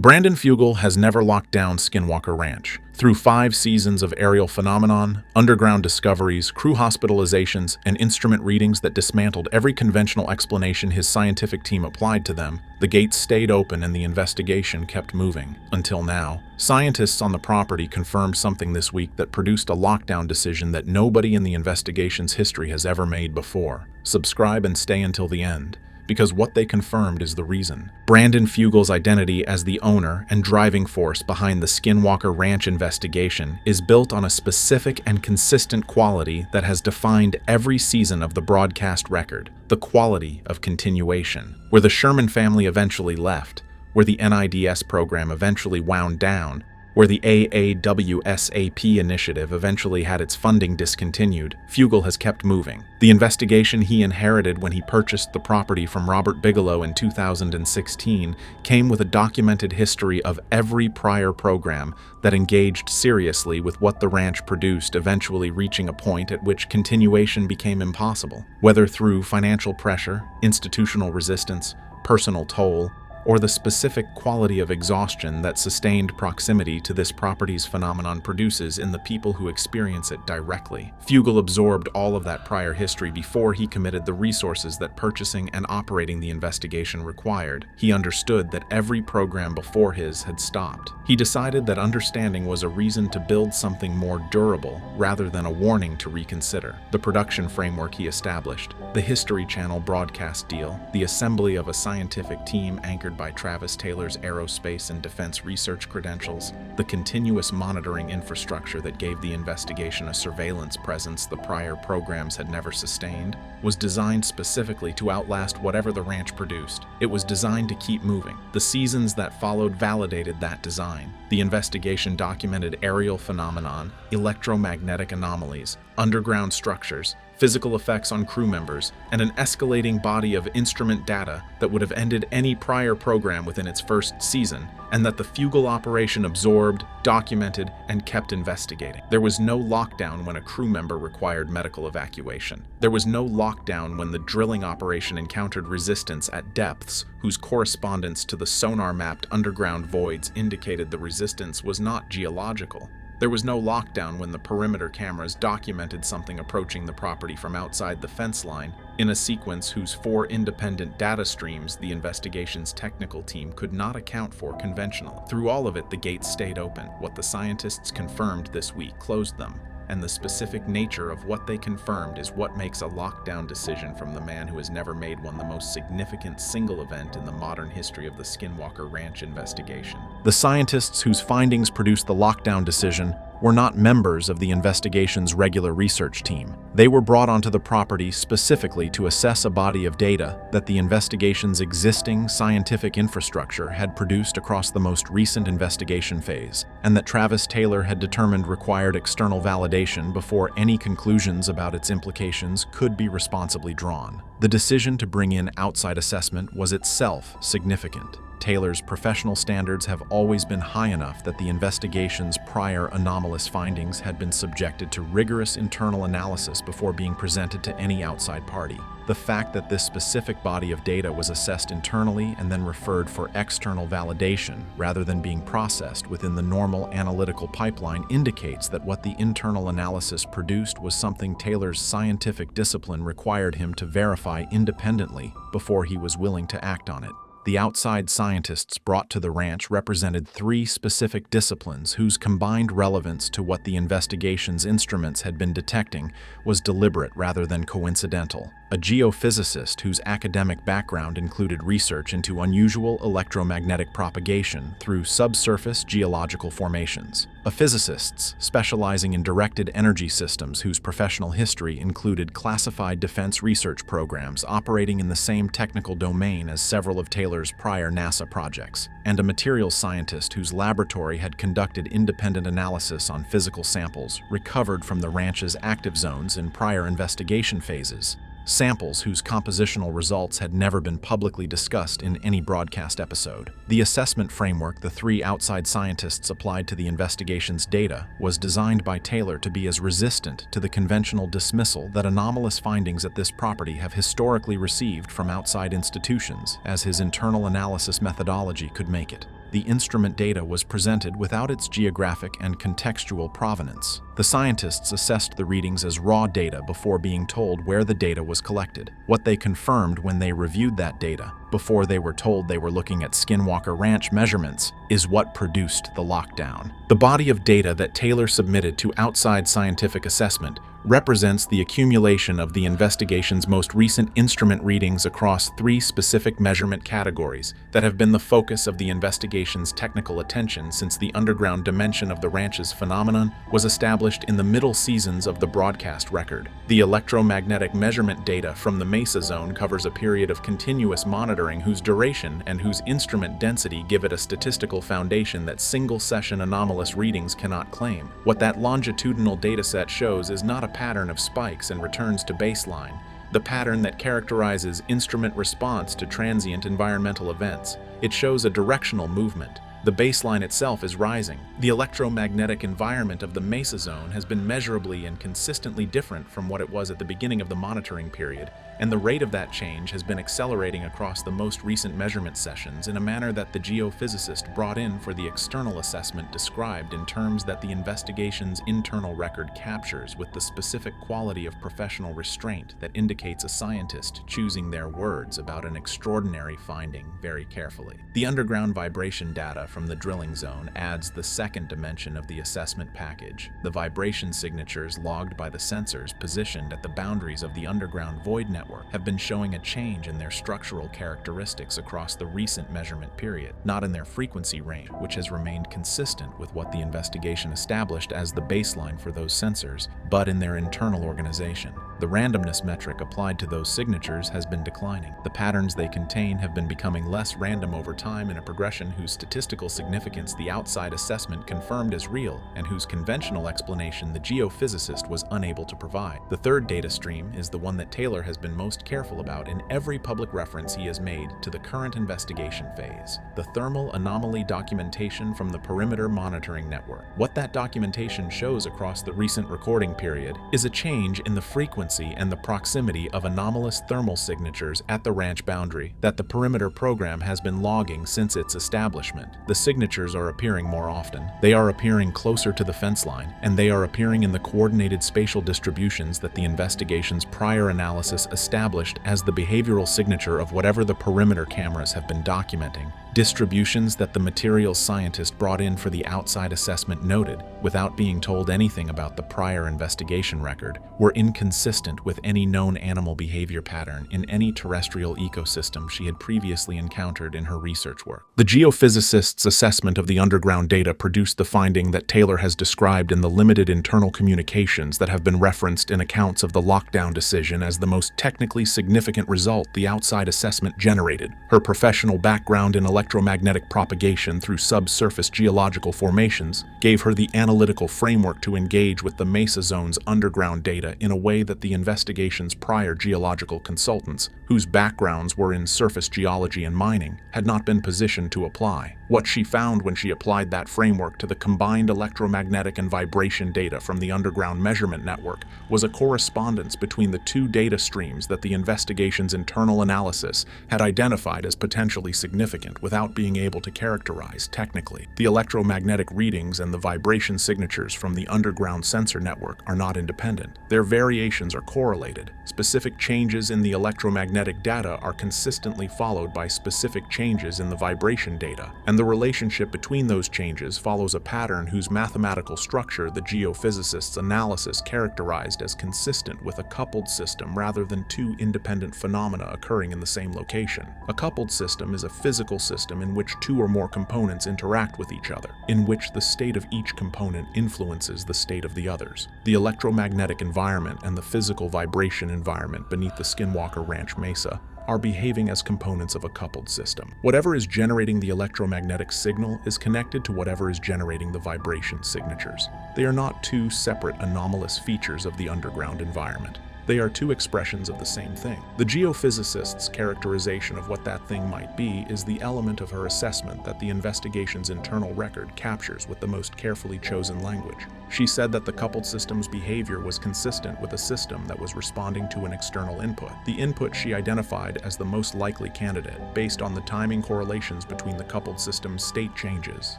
Brandon Fugal has never locked down Skinwalker Ranch. Through 5 seasons of aerial phenomenon, underground discoveries, crew hospitalizations, and instrument readings that dismantled every conventional explanation his scientific team applied to them, the gates stayed open and the investigation kept moving. Until now, scientists on the property confirmed something this week that produced a lockdown decision that nobody in the investigation's history has ever made before. Subscribe and stay until the end, because what they confirmed is the reason. Brandon Fugal's identity as the owner and driving force behind the Skinwalker Ranch investigation is built on a specific and consistent quality that has defined every season of the broadcast record: the quality of continuation. Where the Sherman family eventually left, where the NIDS program eventually wound down, where the AAWSAP initiative eventually had its funding discontinued, Fugal has kept moving. The investigation he inherited when he purchased the property from Robert Bigelow in 2016 came with a documented history of every prior program that engaged seriously with what the ranch produced, eventually reaching a point at which continuation became impossible. Whether through financial pressure, institutional resistance, personal toll, or the specific quality of exhaustion that sustained proximity to this property's phenomenon produces in the people who experience it directly. Fugal absorbed all of that prior history before he committed the resources that purchasing and operating the investigation required. He understood that every program before his had stopped. He decided that understanding was a reason to build something more durable rather than a warning to reconsider. The production framework he established, the History Channel broadcast deal, the assembly of a scientific team anchored by Travis Taylor's aerospace and defense research credentials, the continuous monitoring infrastructure that gave the investigation a surveillance presence the prior programs had never sustained, was designed specifically to outlast whatever the ranch produced. It was designed to keep moving. The seasons that followed validated that design. The investigation documented aerial phenomenon, electromagnetic anomalies, underground structures, physical effects on crew members, and an escalating body of instrument data that would have ended any prior program within its first season, and that the Fugal operation absorbed, documented, and kept investigating. There was no lockdown when a crew member required medical evacuation. There was no lockdown when the drilling operation encountered resistance at depths whose correspondence to the sonar-mapped underground voids indicated the resistance was not geological. There was no lockdown when the perimeter cameras documented something approaching the property from outside the fence line, in a sequence whose 4 independent data streams the investigation's technical team could not account for conventionally. Through all of it, the gates stayed open. What the scientists confirmed this week closed them, and the specific nature of what they confirmed is what makes a lockdown decision from the man who has never made one the most significant single event in the modern history of the Skinwalker Ranch investigation. The scientists whose findings produced the lockdown decision were not members of the investigation's regular research team. They were brought onto the property specifically to assess a body of data that the investigation's existing scientific infrastructure had produced across the most recent investigation phase, and that Travis Taylor had determined required external validation before any conclusions about its implications could be responsibly drawn. The decision to bring in outside assessment was itself significant. Taylor's professional standards have always been high enough that the investigation's prior anomalous findings had been subjected to rigorous internal analysis before being presented to any outside party. The fact that this specific body of data was assessed internally and then referred for external validation rather than being processed within the normal analytical pipeline indicates that what the internal analysis produced was something Taylor's scientific discipline required him to verify independently before he was willing to act on it. The outside scientists brought to the ranch represented 3 specific disciplines whose combined relevance to what the investigation's instruments had been detecting was deliberate rather than coincidental. A geophysicist whose academic background included research into unusual electromagnetic propagation through subsurface geological formations. A physicist specializing in directed energy systems whose professional history included classified defense research programs operating in the same technical domain as several of Taylor's prior NASA projects. And a materials scientist whose laboratory had conducted independent analysis on physical samples recovered from the ranch's active zones in prior investigation phases. Samples whose compositional results had never been publicly discussed in any broadcast episode. The assessment framework the 3 outside scientists applied to the investigation's data was designed by Taylor to be as resistant to the conventional dismissal that anomalous findings at this property have historically received from outside institutions as his internal analysis methodology could make it. The instrument data was presented without its geographic and contextual provenance. The scientists assessed the readings as raw data before being told where the data was collected. What they confirmed when they reviewed that data, before they were told they were looking at Skinwalker Ranch measurements, is what produced the lockdown. The body of data that Taylor submitted to outside scientific assessment represents the accumulation of the investigation's most recent instrument readings across 3 specific measurement categories that have been the focus of the investigation's technical attention since the underground dimension of the ranch's phenomenon was established in the middle seasons of the broadcast record. The electromagnetic measurement data from the mesa zone covers a period of continuous monitoring whose duration and whose instrument density give it a statistical foundation that single-session anomalous readings cannot claim. What that longitudinal dataset shows is not a pattern of spikes and returns to baseline, the pattern that characterizes instrument response to transient environmental events. It shows a directional movement. The baseline itself is rising. The electromagnetic environment of the mesa zone has been measurably and consistently different from what it was at the beginning of the monitoring period, and the rate of that change has been accelerating across the most recent measurement sessions in a manner that the geophysicist brought in for the external assessment described in terms that the investigation's internal record captures with the specific quality of professional restraint that indicates a scientist choosing their words about an extraordinary finding very carefully. The underground vibration data from the drilling zone adds the second dimension of the assessment package. The vibration signatures logged by the sensors positioned at the boundaries of the underground void network have been showing a change in their structural characteristics across the recent measurement period, not in their frequency range, which has remained consistent with what the investigation established as the baseline for those sensors, but in their internal organization. The randomness metric applied to those signatures has been declining. The patterns they contain have been becoming less random over time in a progression whose statistical significance the outside assessment confirmed as real and whose conventional explanation the geophysicist was unable to provide. The third data stream is the one that Taylor has been most careful about in every public reference he has made to the current investigation phase: the thermal anomaly documentation from the perimeter monitoring network. What that documentation shows across the recent recording period is a change in the frequency and the proximity of anomalous thermal signatures at the ranch boundary that the perimeter program has been logging since its establishment. The signatures are appearing more often. They are appearing closer to the fence line, and they are appearing in the coordinated spatial distributions that the investigation's prior analysis established as the behavioral signature of whatever the perimeter cameras have been documenting. Distributions that the materials scientist brought in for the outside assessment noted, without being told anything about the prior investigation record, were inconsistent with any known animal behavior pattern in any terrestrial ecosystem she had previously encountered in her research work. The geophysicist's assessment of the underground data produced the finding that Taylor has described in the limited internal communications that have been referenced in accounts of the lockdown decision as the most technically significant result the outside assessment generated. Her professional background in electromagnetic propagation through subsurface geological formations gave her the analytical framework to engage with the mesa zone's underground data in a way that the investigation's prior geological consultants, whose backgrounds were in surface geology and mining, had not been positioned to apply. What she found when she applied that framework to the combined electromagnetic and vibration data from the underground measurement network was a correspondence between the two data streams that the investigation's internal analysis had identified as potentially significant without being able to characterize technically. The electromagnetic readings and the vibration signatures from the underground sensor network are not independent. Their variations are correlated. Specific changes in the electromagnetic data are consistently followed by specific changes in the vibration data, and the relationship between those changes follows a pattern whose mathematical structure the geophysicist's analysis characterized as consistent with a coupled system rather than two independent phenomena occurring in the same location. A coupled system is a physical system in which two or more components interact with each other, in which the state of each component influences the state of the others. The electromagnetic environment and the physical vibration environment beneath the Skinwalker Ranch mesa are behaving as components of a coupled system. Whatever is generating the electromagnetic signal is connected to whatever is generating the vibration signatures. They are not two separate anomalous features of the underground environment. They are two expressions of the same thing. The geophysicist's characterization of what that thing might be is the element of her assessment that the investigation's internal record captures with the most carefully chosen language. She said that the coupled system's behavior was consistent with a system that was responding to an external input. The input she identified as the most likely candidate, based on the timing correlations between the coupled system's state changes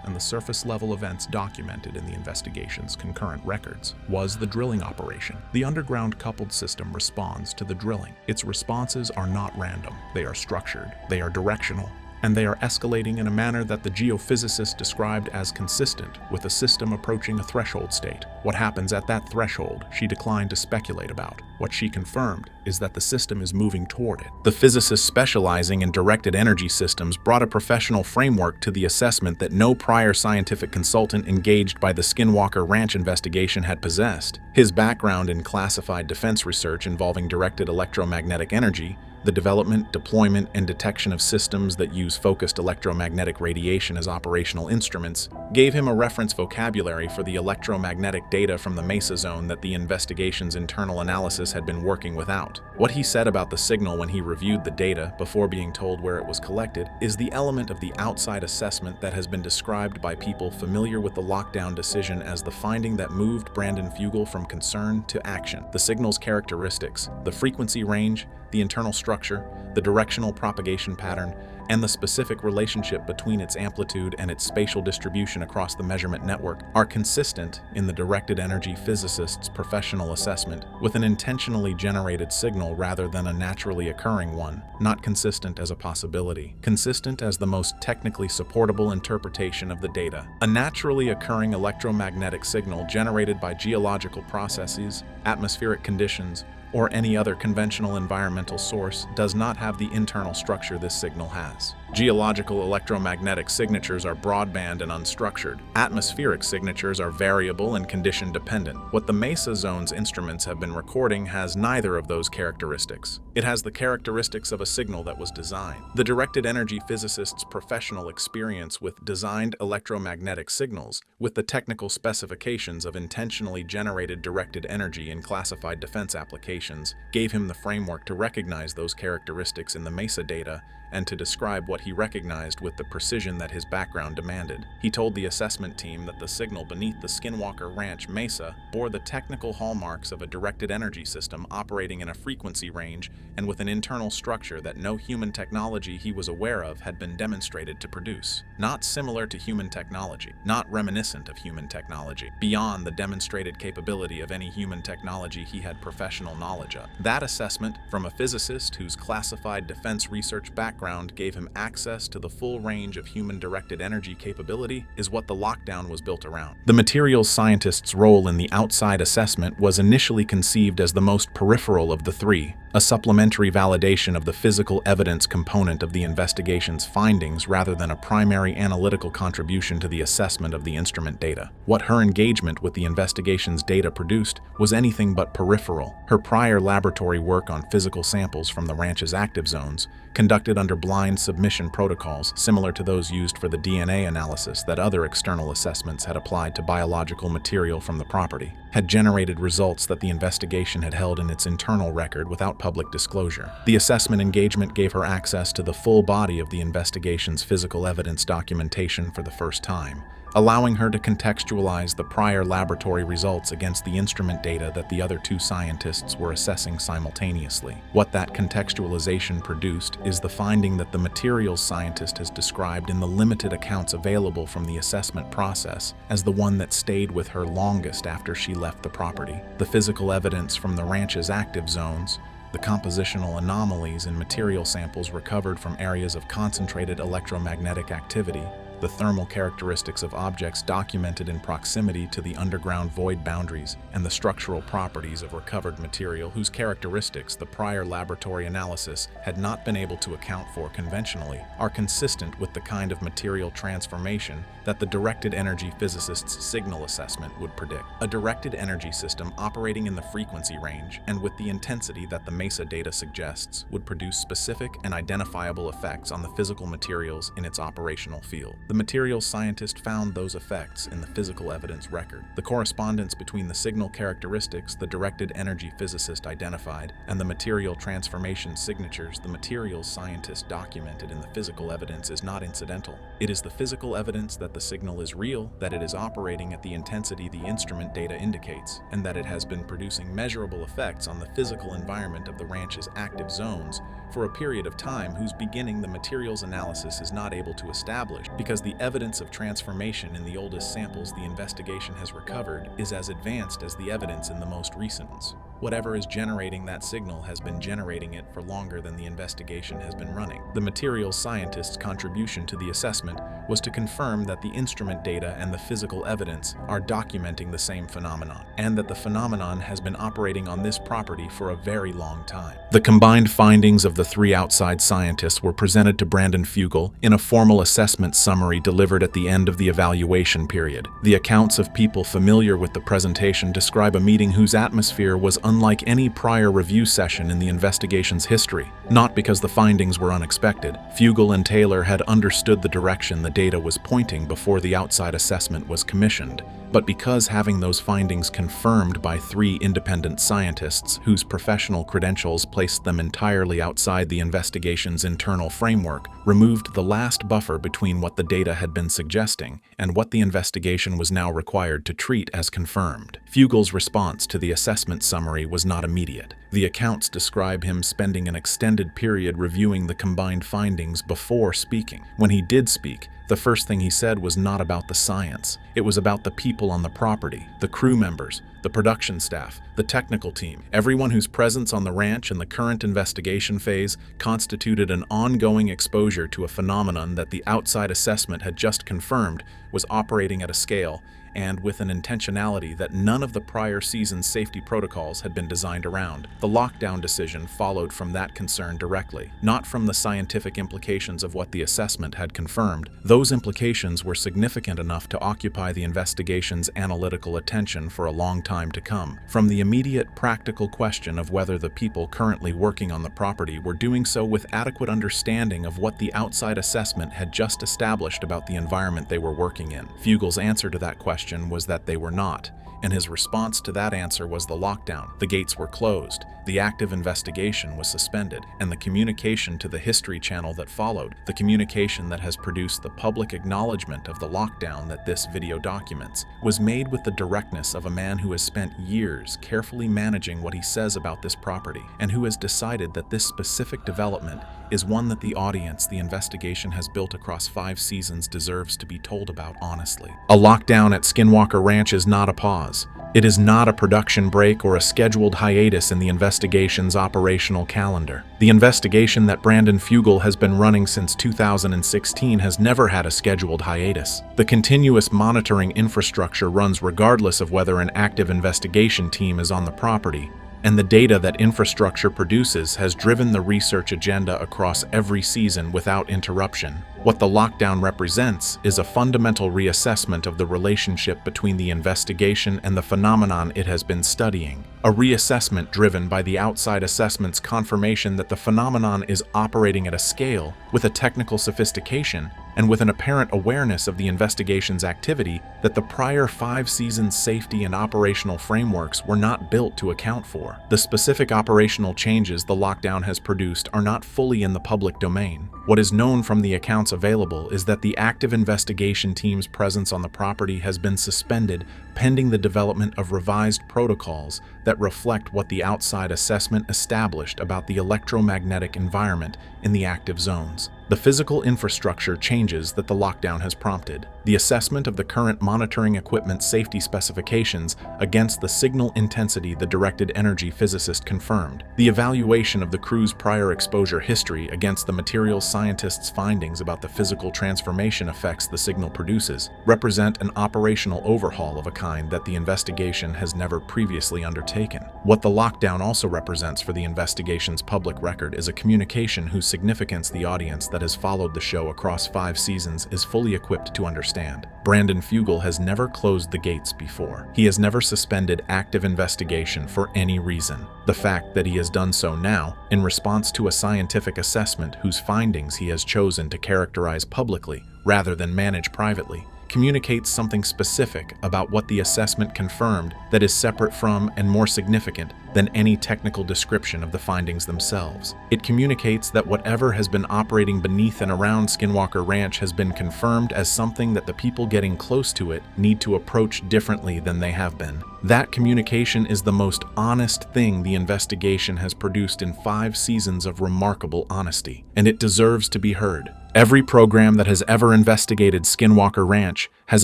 and the surface-level events documented in the investigation's concurrent records, was the drilling operation. The underground coupled system responds to the drilling. Its responses are not random. They are structured. They are directional. And they are escalating in a manner that the geophysicist described as consistent with a system approaching a threshold state. What happens at that threshold, she declined to speculate about. What she confirmed is that the system is moving toward it. The physicist specializing in directed energy systems brought a professional framework to the assessment that no prior scientific consultant engaged by the Skinwalker Ranch investigation had possessed. His background in classified defense research involving directed electromagnetic energy, the development, deployment, and detection of systems that use focused electromagnetic radiation as operational instruments gave him a reference vocabulary for the electromagnetic data from the mesa zone that the investigation's internal analysis had been working without. What he said about the signal when he reviewed the data before being told where it was collected is the element of the outside assessment that has been described by people familiar with the lockdown decision as the finding that moved Brandon Fugal from concern to action. The signal's characteristics, the frequency range, the internal structure, the directional propagation pattern, and the specific relationship between its amplitude and its spatial distribution across the measurement network are consistent in the directed energy physicist's professional assessment with an intentionally generated signal rather than a naturally occurring one, not consistent as a possibility, consistent as the most technically supportable interpretation of the data. A naturally occurring electromagnetic signal generated by geological processes, atmospheric conditions, or any other conventional environmental source does not have the internal structure this signal has. Geological electromagnetic signatures are broadband and unstructured. Atmospheric signatures are variable and condition-dependent. What the mesa zone's instruments have been recording has neither of those characteristics. It has the characteristics of a signal that was designed. The directed energy physicist's professional experience with designed electromagnetic signals, with the technical specifications of intentionally generated directed energy in classified defense applications, gave him the framework to recognize those characteristics in the mesa data and to describe what he recognized with the precision that his background demanded. He told the assessment team that the signal beneath the Skinwalker Ranch mesa bore the technical hallmarks of a directed energy system operating in a frequency range and with an internal structure that no human technology he was aware of had been demonstrated to produce. Not similar to human technology, not reminiscent of human technology, beyond the demonstrated capability of any human technology he had professional knowledge of. That assessment, from a physicist whose classified defense research background gave him access to the full range of human-directed energy capability, is what the lockdown was built around. The materials scientist's role in the outside assessment was initially conceived as the most peripheral of the three, a supplementary validation of the physical evidence component of the investigation's findings rather than a primary analytical contribution to the assessment of the instrument data. What her engagement with the investigation's data produced was anything but peripheral. Her prior laboratory work on physical samples from the ranch's active zones, conducted under blind submission protocols similar to those used for the DNA analysis that other external assessments had applied to biological material from the property, had generated results that the investigation had held in its internal record without public disclosure. The assessment engagement gave her access to the full body of the investigation's physical evidence documentation for the first time, allowing her to contextualize the prior laboratory results against the instrument data that the other two scientists were assessing simultaneously. What that contextualization produced is the finding that the materials scientist has described in the limited accounts available from the assessment process as the one that stayed with her longest after she left the property. The physical evidence from the ranch's active zones, the compositional anomalies in material samples recovered from areas of concentrated electromagnetic activity, the thermal characteristics of objects documented in proximity to the underground void boundaries, and the structural properties of recovered material whose characteristics the prior laboratory analysis had not been able to account for conventionally, are consistent with the kind of material transformation that the directed energy physicist's signal assessment would predict. A directed energy system operating in the frequency range and with the intensity that the mesa data suggests would produce specific and identifiable effects on the physical materials in its operational field. The materials scientist found those effects in the physical evidence record. The correspondence between the signal characteristics the directed energy physicist identified and the material transformation signatures the materials scientist documented in the physical evidence is not incidental. It is the physical evidence that the signal is real, that it is operating at the intensity the instrument data indicates, and that it has been producing measurable effects on the physical environment of the ranch's active zones for a period of time whose beginning the materials analysis is not able to establish because the evidence of transformation in the oldest samples the investigation has recovered is as advanced as the evidence in the most recent ones. Whatever is generating that signal has been generating it for longer than the investigation has been running. The materials scientist's contribution to the assessment was to confirm that the instrument data and the physical evidence are documenting the same phenomenon, and that the phenomenon has been operating on this property for a very long time. The combined findings of the three outside scientists were presented to Brandon Fugal in a formal assessment summary delivered at the end of the evaluation period. The accounts of people familiar with the presentation describe a meeting whose atmosphere was unlike any prior review session in the investigation's history, not because the findings were unexpected. Fugal and Taylor had understood the direction the data was pointing before the outside assessment was commissioned, but because having those findings confirmed by three independent scientists whose professional credentials placed them entirely outside the investigation's internal framework removed the last buffer between what the data had been suggesting and what the investigation was now required to treat as confirmed. Fugal's response to the assessment summary was not immediate. The accounts describe him spending an extended period reviewing the combined findings before speaking. When he did speak, the first thing he said was not about the science. It was about the people on the property, the crew members, the production staff, the technical team, everyone whose presence on the ranch in the current investigation phase constituted an ongoing exposure to a phenomenon that the outside assessment had just confirmed was operating at a scale and with an intentionality that none of the prior season's safety protocols had been designed around. The lockdown decision followed from that concern directly, not from the scientific implications of what the assessment had confirmed. Those implications were significant enough to occupy the investigation's analytical attention for a long time to come. From the immediate practical question of whether the people currently working on the property were doing so with adequate understanding of what the outside assessment had just established about the environment they were working in. Fugal's answer to that question was that they were not, and his response to that answer was the lockdown. The gates were closed, the active investigation was suspended, and the communication to the History Channel that followed, the communication that has produced the public acknowledgement of the lockdown that this video documents, was made with the directness of a man who has spent years carefully managing what he says about this property, and who has decided that this specific development is one that the audience the investigation has built across 5 seasons deserves to be told about honestly. A lockdown at Skinwalker Ranch is not a pause. It is not a production break or a scheduled hiatus in the investigation's operational calendar. The investigation that Brandon Fugal has been running since 2016 has never had a scheduled hiatus. The continuous monitoring infrastructure runs regardless of whether an active investigation team is on the property, and the data that infrastructure produces has driven the research agenda across every season without interruption. What the lockdown represents is a fundamental reassessment of the relationship between the investigation and the phenomenon it has been studying. A reassessment driven by the outside assessment's confirmation that the phenomenon is operating at a scale, with a technical sophistication, and with an apparent awareness of the investigation's activity that the prior 5 seasons' safety and operational frameworks were not built to account for. The specific operational changes the lockdown has produced are not fully in the public domain. What is known from the accounts available is that the active investigation team's presence on the property has been suspended pending the development of revised protocols that reflect what the outside assessment established about the electromagnetic environment in the active zones. The physical infrastructure changes that the lockdown has prompted. The assessment of the current monitoring equipment safety specifications against the signal intensity the directed energy physicist confirmed. The evaluation of the crew's prior exposure history against the materials scientist's findings about the physical transformation effects the signal produces represent an operational overhaul of a kind that the investigation has never previously undertaken. What the lockdown also represents for the investigation's public record is a communication whose significance the audience that has followed the show across 5 seasons is fully equipped to understand. Brandon Fugal has never closed the gates before. He has never suspended active investigation for any reason. The fact that he has done so now, in response to a scientific assessment whose findings he has chosen to characterize publicly rather than manage privately, communicates something specific about what the assessment confirmed that is separate from and more significant than any technical description of the findings themselves. It communicates that whatever has been operating beneath and around Skinwalker Ranch has been confirmed as something that the people getting close to it need to approach differently than they have been. That communication is the most honest thing the investigation has produced in 5 seasons of remarkable honesty, and it deserves to be heard. Every program that has ever investigated Skinwalker Ranch has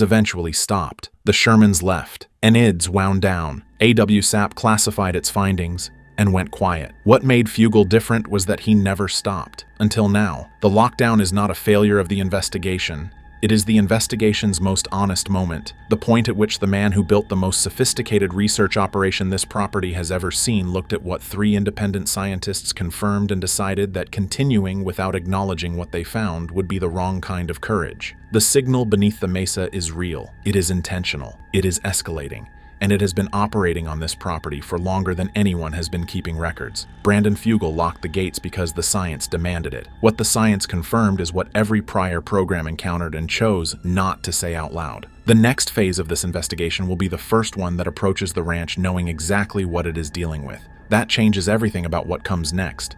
eventually stopped. The Shermans left. NIDS wound down. AWSAP classified its findings and went quiet. What made Fugal different was that he never stopped. Until now, the lockdown is not a failure of the investigation. It is the investigation's most honest moment, the point at which the man who built the most sophisticated research operation this property has ever seen looked at what 3 independent scientists confirmed and decided that continuing without acknowledging what they found would be the wrong kind of courage. The signal beneath the mesa is real, it is intentional, it is escalating, and it has been operating on this property for longer than anyone has been keeping records. Brandon Fugal locked the gates because the science demanded it. What the science confirmed is what every prior program encountered and chose not to say out loud. The next phase of this investigation will be the first one that approaches the ranch knowing exactly what it is dealing with. That changes everything about what comes next.